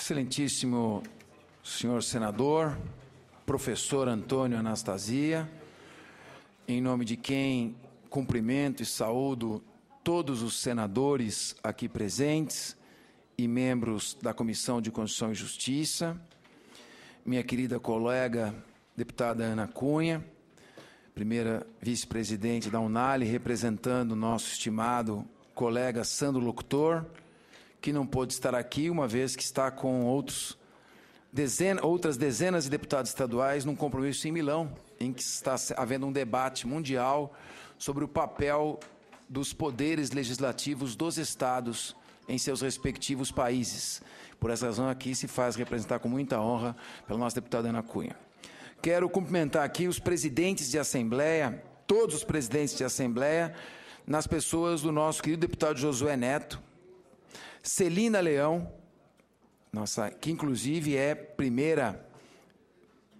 Excelentíssimo senhor senador, professor Antônio Anastasia, em nome de quem cumprimento e saúdo todos os senadores aqui presentes e membros da Comissão de Constituição e Justiça, minha querida colega deputada Ana Cunha, primeira vice-presidente da UNALI, representando o nosso estimado colega Sandro Locutor, que não pôde estar aqui, uma vez que está com outras dezenas de deputados estaduais num compromisso em Milão, em que está havendo um debate mundial sobre o papel dos poderes legislativos dos estados em seus respectivos países. Por essa razão, aqui se faz representar com muita honra pela nossa deputada Ana Cunha. Quero cumprimentar aqui os presidentes de Assembleia, todos os presidentes de Assembleia, nas pessoas do nosso querido deputado Josué Neto, Celina Leão, que inclusive é primeira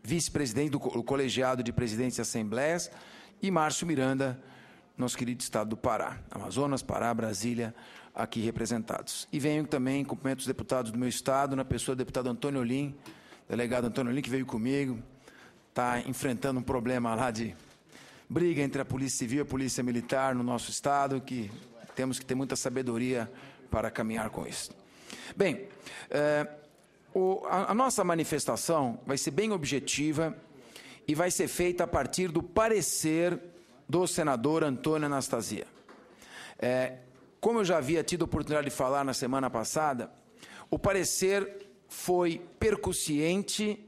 vice-presidente do colegiado de presidentes de assembleias, e Márcio Miranda, nosso querido estado do Pará, Amazonas, Pará, Brasília, aqui representados. E venho também cumprimentar os deputados do meu estado, na pessoa do deputado Antônio Olim, delegado Antônio Olim, que veio comigo, está enfrentando um problema lá de briga entre a Polícia Civil e a Polícia Militar no nosso estado, que temos que ter muita sabedoria para caminhar com isso. Bem, a nossa manifestação vai ser bem objetiva e vai ser feita a partir do parecer do senador Antônio Anastasia. Como eu já havia tido a oportunidade de falar na semana passada, o parecer foi percussiente,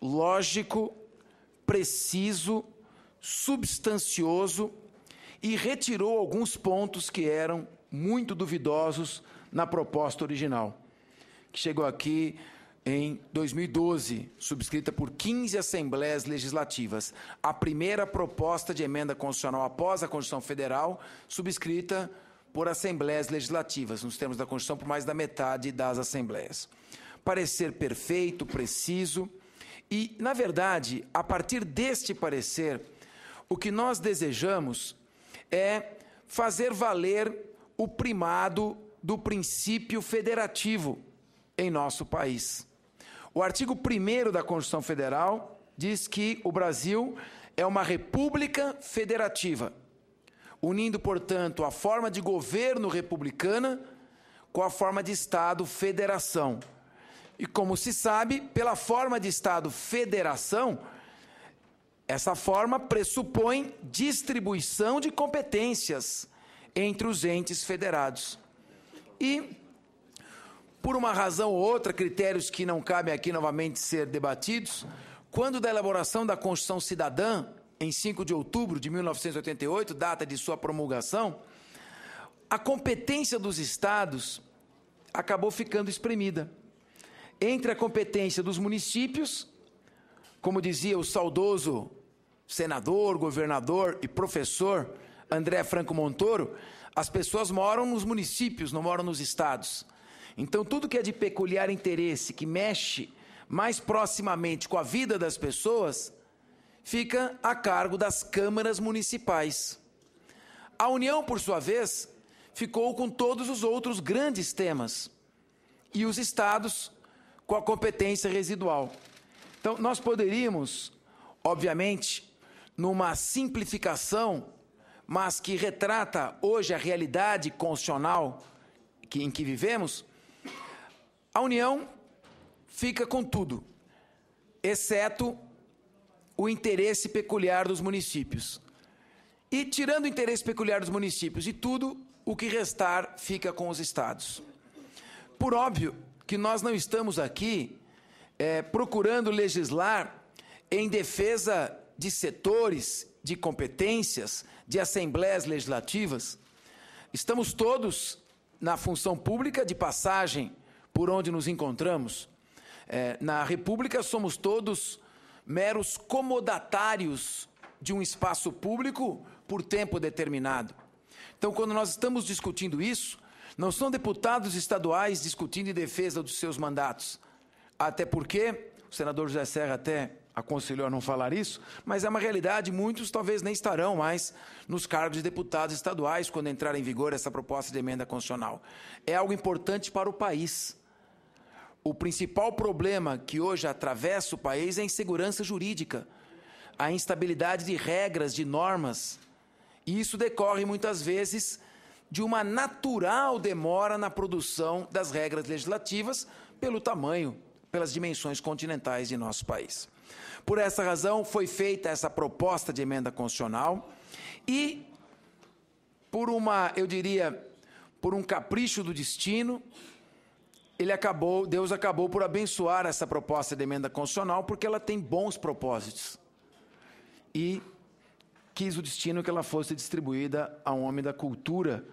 lógico, preciso, substancioso e retirou alguns pontos que eram muito duvidosos na proposta original, que chegou aqui em 2012, subscrita por 15 assembleias legislativas. A primeira proposta de emenda constitucional após a Constituição Federal, subscrita por assembleias legislativas, nos termos da Constituição, por mais da metade das assembleias. Parecer perfeito, preciso, e, na verdade, a partir deste parecer, o que nós desejamos é fazer valer o primado do princípio federativo em nosso país. O artigo 1º da Constituição Federal diz que o Brasil é uma república federativa, unindo, portanto, a forma de governo republicana com a forma de Estado-federação. E, como se sabe, pela forma de Estado-federação, essa forma pressupõe distribuição de competências entre os entes federados. E, por uma razão ou outra, critérios que não cabem aqui novamente ser debatidos, quando da elaboração da Constituição Cidadã, em 5 de outubro de 1988, data de sua promulgação, a competência dos estados acabou ficando espremida. Entre a competência dos municípios, como dizia o saudoso senador, governador e professor André Franco Montoro, as pessoas moram nos municípios, não moram nos estados. Então, tudo que é de peculiar interesse, que mexe mais proximamente com a vida das pessoas, fica a cargo das câmaras municipais. A União, por sua vez, ficou com todos os outros grandes temas, e os estados com a competência residual. Então, nós poderíamos, obviamente, numa simplificação, mas que retrata hoje a realidade constitucional em que vivemos, a União fica com tudo, exceto o interesse peculiar dos municípios. E, tirando o interesse peculiar dos municípios e tudo, o que restar fica com os estados. Por óbvio que nós não estamos aqui procurando legislar em defesa de setores, de competências, de assembleias legislativas. Estamos todos na função pública de passagem por onde nos encontramos. Na República somos todos meros comodatários de um espaço público por tempo determinado. Então, quando nós estamos discutindo isso, não são deputados estaduais discutindo em defesa dos seus mandatos. Até porque, o senador José Serra até aconselhou a não falar isso, mas é uma realidade, muitos talvez nem estarão mais nos cargos de deputados estaduais quando entrar em vigor essa proposta de emenda constitucional. É algo importante para o país. o principal problema que hoje atravessa o país é a insegurança jurídica, a instabilidade de regras, de normas. E isso decorre, muitas vezes, de uma natural demora na produção das regras legislativas pelo tamanho, pelas dimensões continentais de nosso país. Por essa razão, foi feita essa proposta de emenda constitucional e, por um capricho do destino, Deus acabou por abençoar essa proposta de emenda constitucional porque ela tem bons propósitos. E quis o destino que ela fosse distribuída a um homem da cultura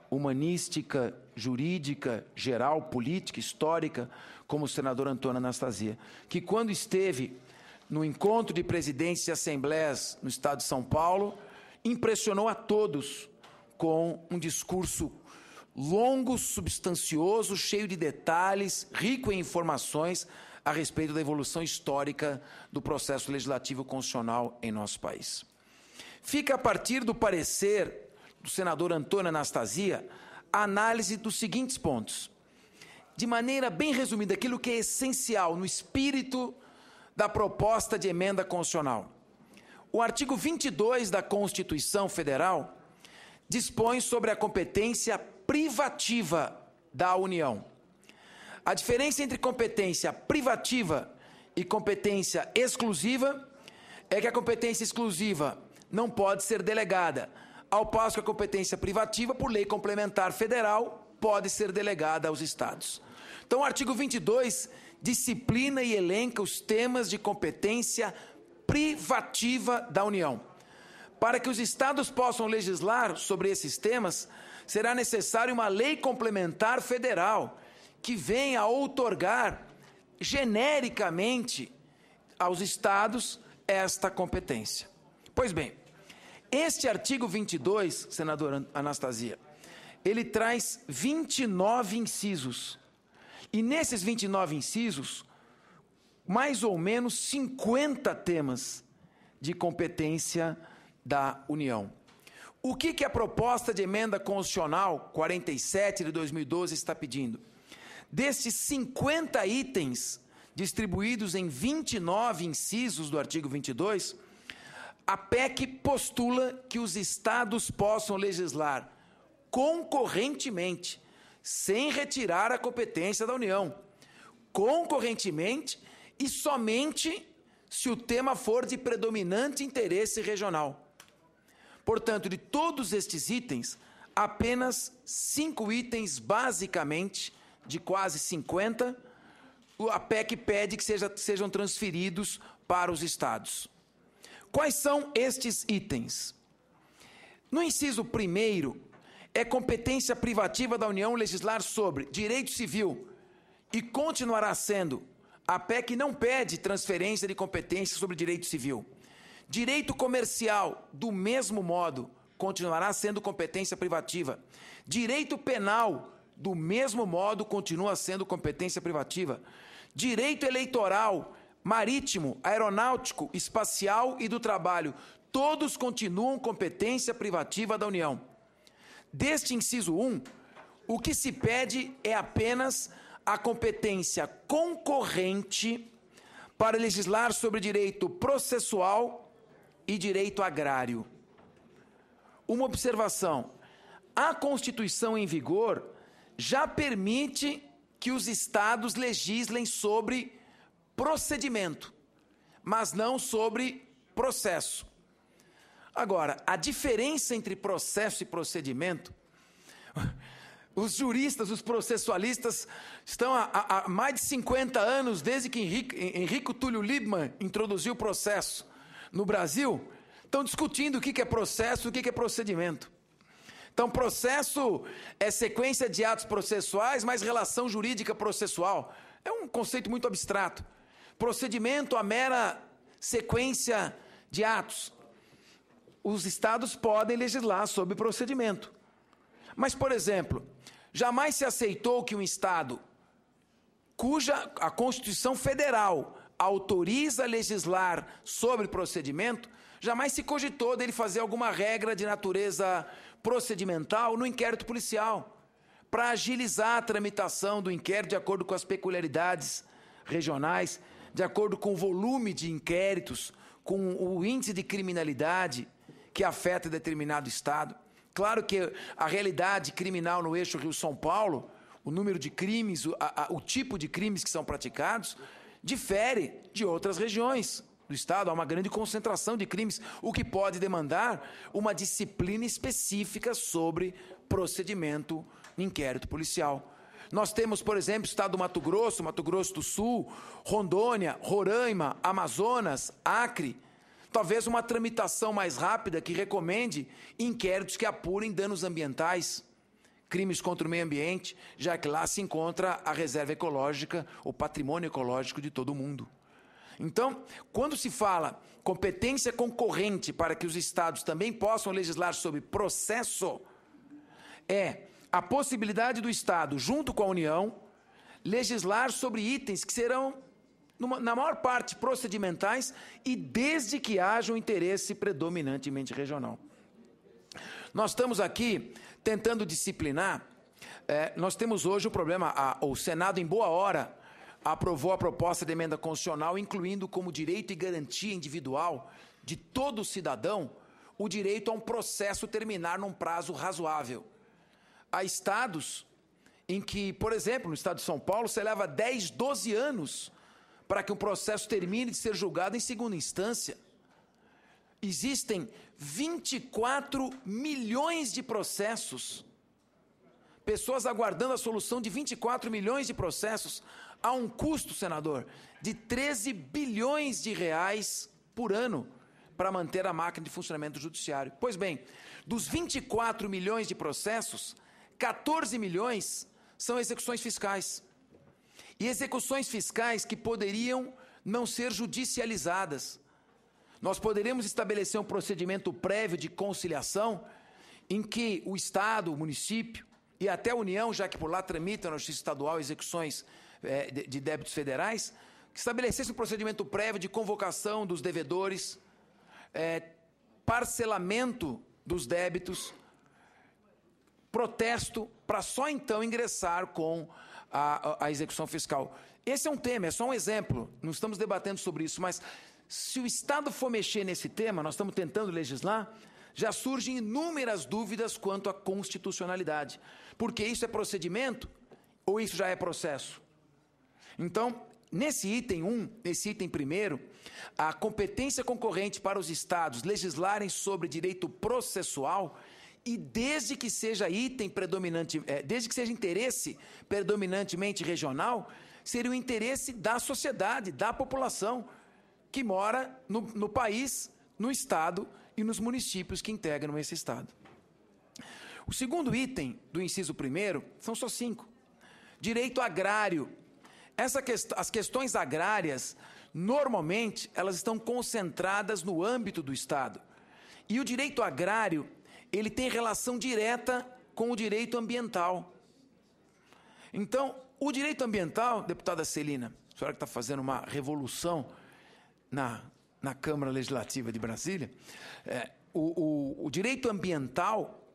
humanística, jurídica, geral, política, histórica, como o senador Antônio Anastasia, que quando esteve no encontro de presidentes de assembleias no estado de São Paulo, impressionou a todos com um discurso longo, substancioso, cheio de detalhes, rico em informações a respeito da evolução histórica do processo legislativo constitucional em nosso país. Fica a partir do parecer do senador Antônio Anastasia a análise dos seguintes pontos. De maneira bem resumida, aquilo que é essencial no espírito da proposta de emenda constitucional. O artigo 22 da Constituição Federal dispõe sobre a competência privativa da União. A diferença entre competência privativa e competência exclusiva é que a competência exclusiva não pode ser delegada, ao passo que a competência privativa, por lei complementar federal, pode ser delegada aos estados. Então, o artigo 22 disciplina e elenca os temas de competência privativa da União. Para que os estados possam legislar sobre esses temas, será necessário uma lei complementar federal que venha a outorgar genericamente aos estados esta competência. Pois bem, este artigo 22, senador Anastasia, ele traz 29 incisos. E nesses 29 incisos, mais ou menos 50 temas de competência da União. O que a proposta de emenda constitucional 47 de 2012 está pedindo? Destes 50 itens distribuídos em 29 incisos do artigo 22, a PEC postula que os estados possam legislar concorrentemente, sem retirar a competência da União, concorrentemente e somente se o tema for de predominante interesse regional. Portanto, de todos estes itens, apenas 5 itens, basicamente, de quase 50, a PEC pede que sejam transferidos para os estados. Quais são estes itens? No inciso 1º, é competência privativa da União legislar sobre direito civil e continuará sendo. A PEC não pede transferência de competência sobre direito civil. Direito comercial, do mesmo modo, continuará sendo competência privativa. Direito penal, do mesmo modo, continua sendo competência privativa. Direito eleitoral, marítimo, aeronáutico, espacial e do trabalho, todos continuam competência privativa da União. Deste inciso 1, o que se pede é apenas a competência concorrente para legislar sobre direito processual e direito agrário. Uma observação: a Constituição em vigor já permite que os estados legislem sobre procedimento, mas não sobre processo. Agora, a diferença entre processo e procedimento, os juristas, os processualistas estão há mais de 50 anos, desde que Henrico Túlio Liebmann introduziu o processo no Brasil, estão discutindo o que é processo e o que é procedimento. Então, processo é sequência de atos processuais mais relação jurídica processual. É um conceito muito abstrato. Procedimento, a mera sequência de atos. Os estados podem legislar sobre procedimento. Mas, por exemplo, jamais se aceitou que um estado cuja a Constituição Federal autoriza legislar sobre procedimento, jamais se cogitou dele fazer alguma regra de natureza procedimental no inquérito policial, para agilizar a tramitação do inquérito de acordo com as peculiaridades regionais, de acordo com o volume de inquéritos, com o índice de criminalidade que afeta determinado estado. Claro que a realidade criminal no eixo Rio-São Paulo, o número de crimes, o tipo de crimes que são praticados, difere de outras regiões do estado. Há uma grande concentração de crimes, o que pode demandar uma disciplina específica sobre procedimento em inquérito policial. Nós temos, por exemplo, o estado do Mato Grosso do Sul, Rondônia, Roraima, Amazonas, Acre. Talvez uma tramitação mais rápida que recomende inquéritos que apurem danos ambientais, crimes contra o meio ambiente, já que lá se encontra a reserva ecológica, o patrimônio ecológico de todo o mundo. Então, quando se fala competência concorrente para que os estados também possam legislar sobre processo, é a possibilidade do estado, junto com a União, legislar sobre itens que serão, na maior parte, procedimentais e desde que haja um interesse predominantemente regional. Nós estamos aqui tentando disciplinar, nós temos hoje o problema, o Senado, em boa hora, aprovou a proposta de emenda constitucional, incluindo como direito e garantia individual de todo cidadão o direito a um processo terminar num prazo razoável. Há estados em que, por exemplo, no estado de São Paulo, se leva 10, 12 anos para que um processo termine de ser julgado em segunda instância. Existem 24 milhões de processos, pessoas aguardando a solução de 24 milhões de processos, a um custo, senador, de 13 bilhões de reais por ano para manter a máquina de funcionamento do judiciário. Pois bem, dos 24 milhões de processos, 14 milhões são execuções fiscais. E execuções fiscais que poderiam não ser judicializadas. Nós poderíamos estabelecer um procedimento prévio de conciliação em que o Estado, o município e até a União, já que por lá tramita na Justiça Estadual execuções de débitos federais, que estabelecesse um procedimento prévio de convocação dos devedores, parcelamento dos débitos, protesto, para só então ingressar com a execução fiscal. Esse é um tema, é só um exemplo, não estamos debatendo sobre isso, mas se o Estado for mexer nesse tema, nós estamos tentando legislar, já surgem inúmeras dúvidas quanto à constitucionalidade, porque isso é procedimento ou isso já é processo? Então, nesse item 1, nesse item primeiro, a competência concorrente para os estados legislarem sobre direito processual e desde que seja desde que seja interesse predominantemente regional, seria o interesse da sociedade, da população que mora no país, no estado e nos municípios que integram esse estado. O segundo item do inciso 1º, são só 5. Direito agrário. As questões agrárias, normalmente, elas estão concentradas no âmbito do Estado. E o direito agrário, ele tem relação direta com o direito ambiental. Então, o direito ambiental, deputada Celina, a senhora que está fazendo uma revolução na Câmara Legislativa de Brasília, o direito ambiental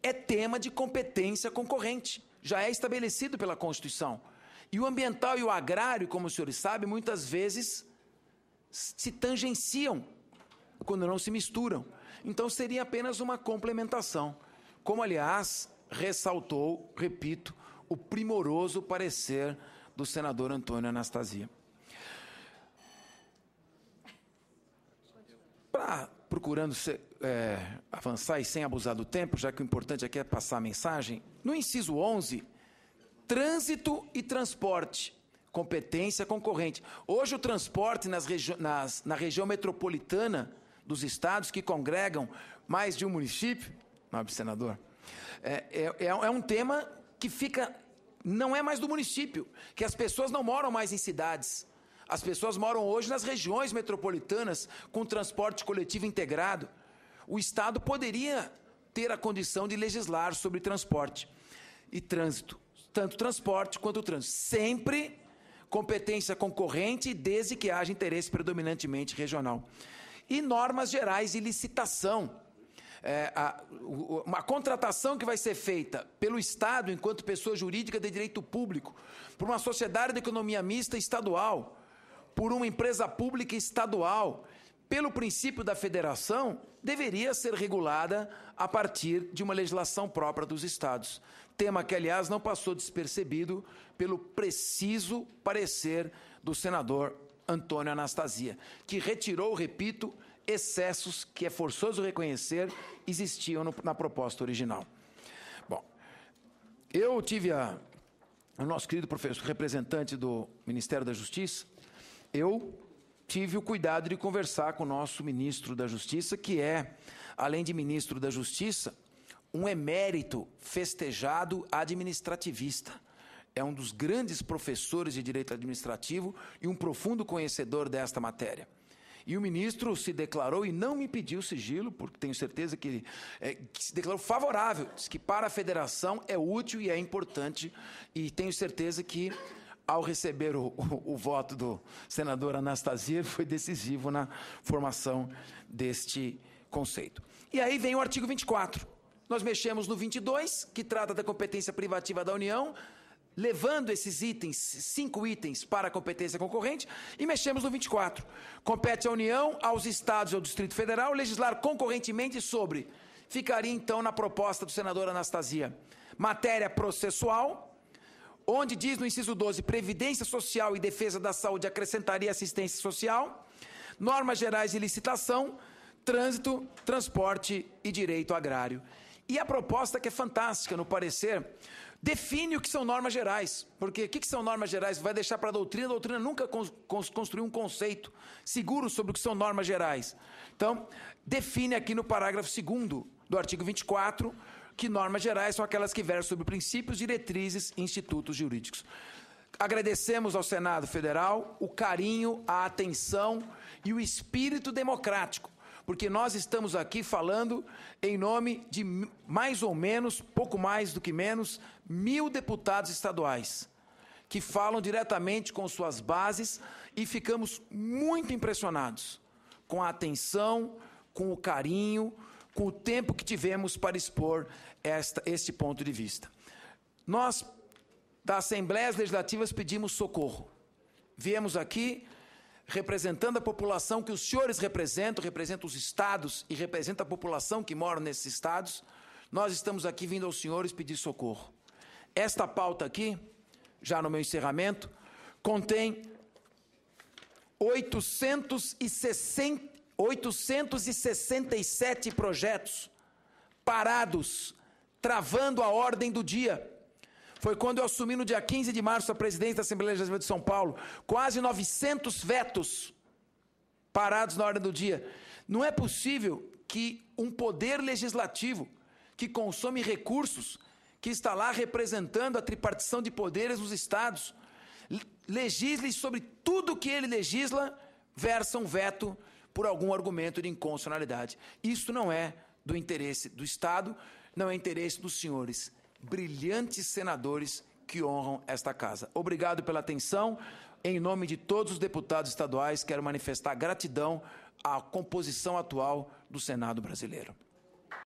é tema de competência concorrente, já é estabelecido pela Constituição. E o ambiental e o agrário, como os senhores sabem, muitas vezes se tangenciam quando não se misturam. Então, seria apenas uma complementação. Como, aliás, ressaltou, repito, o primoroso parecer do senador Antônio Anastasia. Procurando avançar e sem abusar do tempo, já que o importante aqui é passar a mensagem, no inciso 11, trânsito e transporte, competência concorrente. Hoje o transporte na região metropolitana dos estados que congregam mais de um município, nobre senador, é um tema que não é mais do município, que as pessoas não moram mais em cidades. As pessoas moram hoje nas regiões metropolitanas com transporte coletivo integrado. O Estado poderia ter a condição de legislar sobre transporte e trânsito, tanto transporte quanto trânsito. Sempre competência concorrente desde que haja interesse predominantemente regional. E normas gerais de licitação. uma contratação que vai ser feita pelo Estado, enquanto pessoa jurídica de direito público, por uma sociedade de economia mista estadual, por uma empresa pública estadual, pelo princípio da federação, deveria ser regulada a partir de uma legislação própria dos estados. Tema que, aliás, não passou despercebido pelo preciso parecer do senador Antônio Anastasia, que retirou, repito, excessos que é forçoso reconhecer existiam na proposta original. Bom, eu tive o nosso querido professor, representante do Ministério da Justiça, eu tive o cuidado de conversar com o nosso ministro da Justiça, que é, além de ministro da Justiça, um emérito festejado administrativista. É um dos grandes professores de direito administrativo e um profundo conhecedor desta matéria. E o ministro se declarou, e não me pediu sigilo, porque tenho certeza que se declarou favorável, diz que para a federação é útil e é importante, e tenho certeza que, ao receber o voto do senador Anastasia, foi decisivo na formação deste conceito. E aí vem o artigo 24. Nós mexemos no 22, que trata da competência privativa da União, levando esses itens, 5 itens, para a competência concorrente, e mexemos no 24. Compete à União, aos Estados e ao Distrito Federal legislar concorrentemente sobre, ficaria então na proposta do senador Anastasia, matéria processual, onde diz no inciso 12, Previdência Social e Defesa da Saúde acrescentaria assistência social, normas gerais de licitação, trânsito, transporte e direito agrário. E a proposta, que é fantástica no parecer, define o que são normas gerais. Porque o que são normas gerais? Vai deixar para a doutrina nunca construir um conceito seguro sobre o que são normas gerais. Então, define aqui no parágrafo 2º do artigo 24, que normas gerais são aquelas que versam sobre princípios, diretrizes e institutos jurídicos. Agradecemos ao Senado Federal o carinho, a atenção e o espírito democrático, porque nós estamos aqui falando em nome de mais ou menos, pouco mais do que menos, 1.000 deputados estaduais, que falam diretamente com suas bases, e ficamos muito impressionados com a atenção, com o carinho, com o tempo que tivemos para expor este ponto de vista. Nós, das Assembleias Legislativas, pedimos socorro. Viemos aqui representando a população que os senhores representam os estados e representa a população que mora nesses estados. Nós estamos aqui vindo aos senhores pedir socorro. Esta pauta aqui, já no meu encerramento, contém 867 projetos parados, travando a ordem do dia. Foi quando eu assumi no dia 15 de março a presidência da Assembleia Legislativa de São Paulo, quase 900 vetos parados na ordem do dia. Não é possível que um poder legislativo que consome recursos, que está lá representando a tripartição de poderes nos estados, legisle sobre tudo que ele legisla, versa um veto por algum argumento de inconstitucionalidade. Isso não é do interesse do Estado, não é interesse dos senhores brilhantes senadores que honram esta casa. Obrigado pela atenção. Em nome de todos os deputados estaduais, quero manifestar gratidão à composição atual do Senado brasileiro.